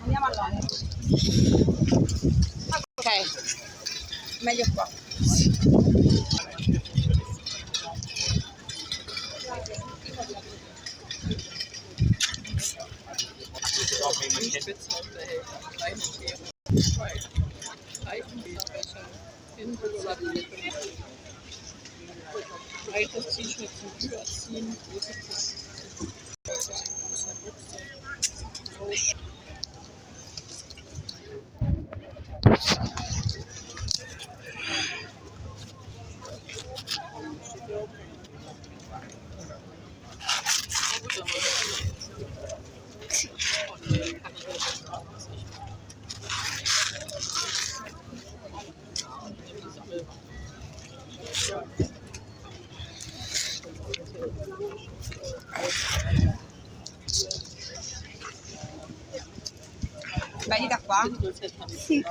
Andiamo all'ora. Ok, meglio qua. Breites T-Shirt zum Überziehen, Vedi da qua? Sì.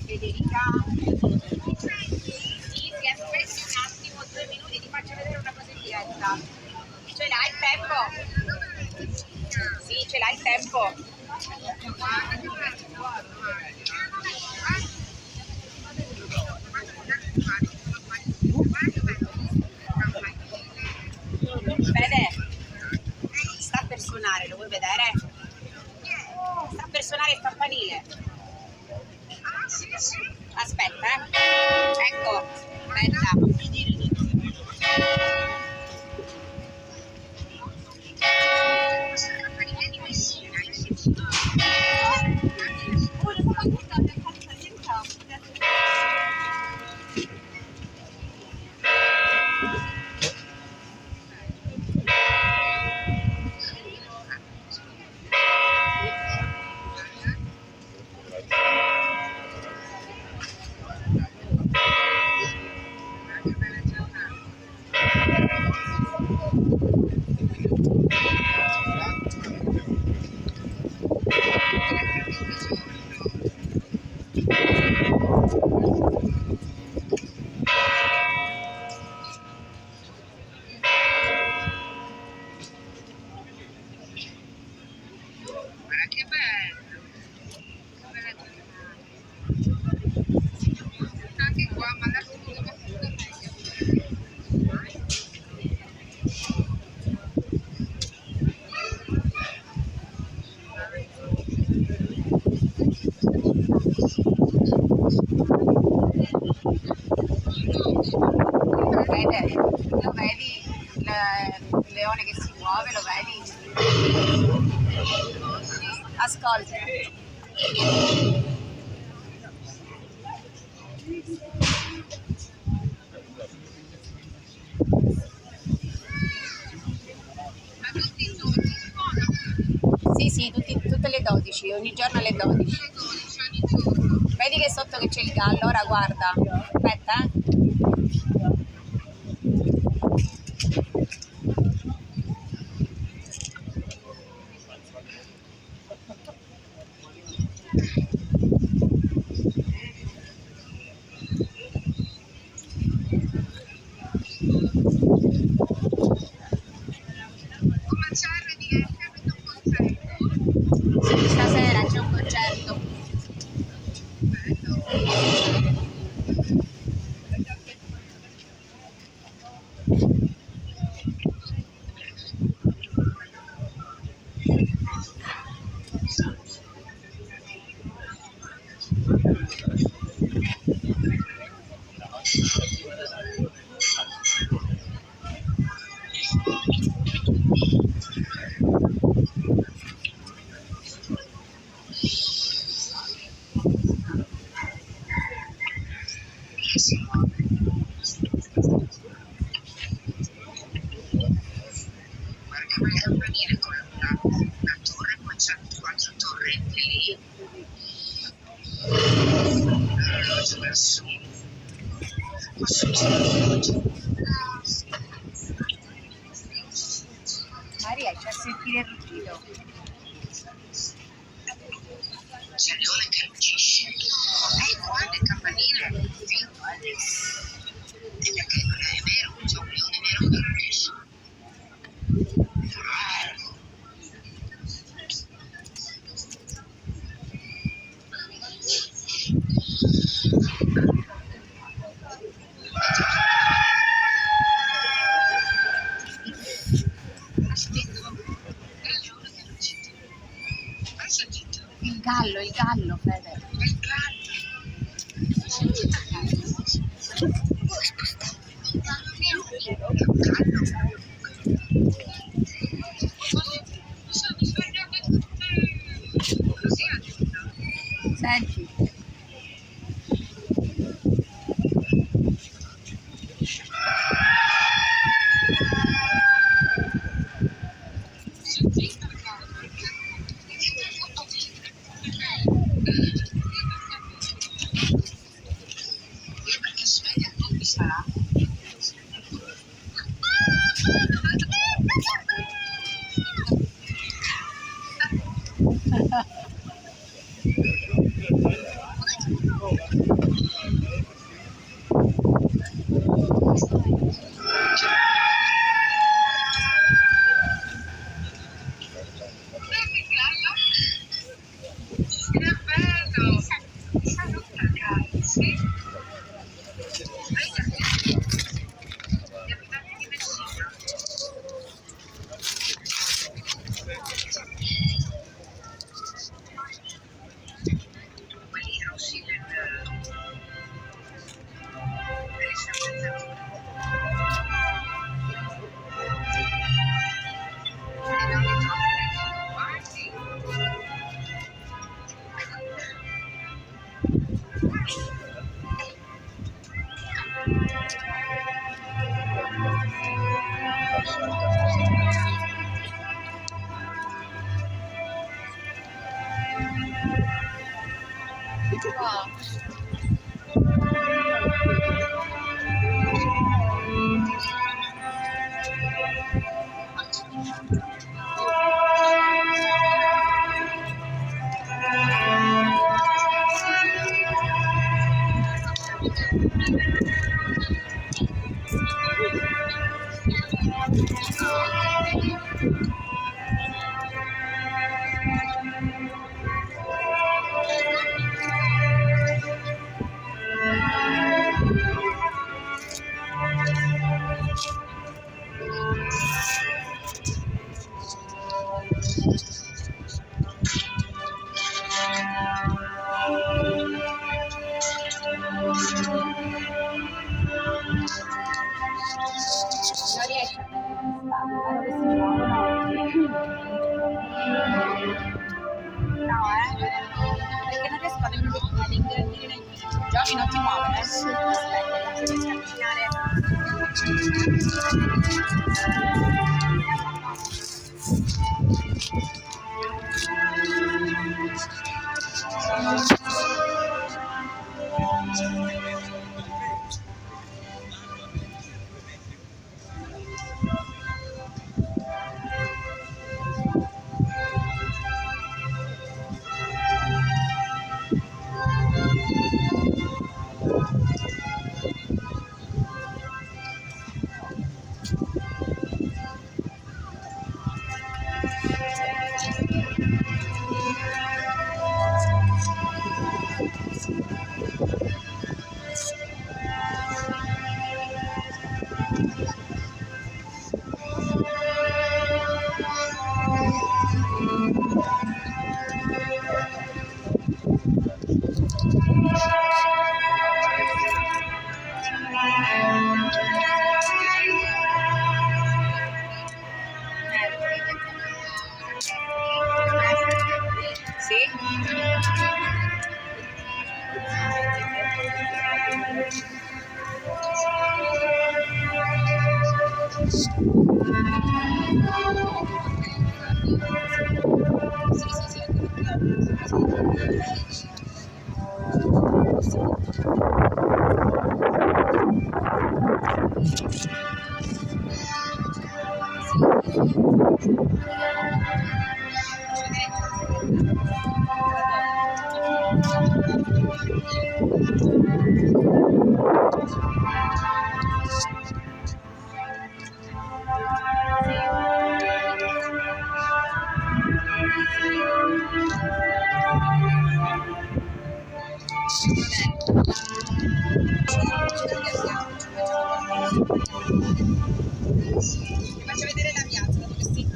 Federica? Sì, si aspetti un attimo, 2 minuti, ti faccio vedere una cosa in diretta. Ce l'hai il tempo? Sì, ce l'hai il tempo? Fede, sta per suonare, lo vuoi vedere? Sta per suonare il campanile. Aspetta, ecco, aspetta. Vede, lo vedi il leone che si muove, lo vedi? Ascolta. Sì, sì, tutte le 12, ogni giorno alle 12. Vedi che sotto che c'è il gallo, ora guarda. Aspetta, prima il campanile con una torre, poi c'è quattro torrette lì, l'orologio lassù, qua sotto l'orologio. Ma riesci a sentire il rugido? C'è il leone che ruggisce. E qua nel campanile, sì. E perché è vero, c'è un leone vero che ruggisce. Aspetta, è il leone che ruggisce. Hai sentito? Il gallo, Fede. Il gallo. Hai sentito il gallo? Puoi spostare. È un gallo. Sono svegliate tutte così ha detto. Senti. Sentito il gallo? È molto e perché sveglia tutti sarà? Che bello! Saluta il gallo, sì? Hai gli abitanti di Messina. Quelli rossi delle serpenti. E non li trovi guardi. Wow. Non riesci a vedere dove si no, perché non riesco ad ingrandire nel video. Giochi non ti muove, eh? Sì. Aspetta, non riesco a Sì? Ti faccio vedere la piazza, dove sì.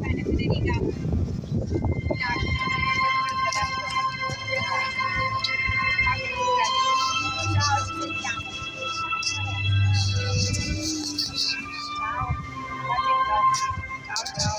Bene, Federica. Ciao, ci sentiamo. Ciao. Ciao, ciao.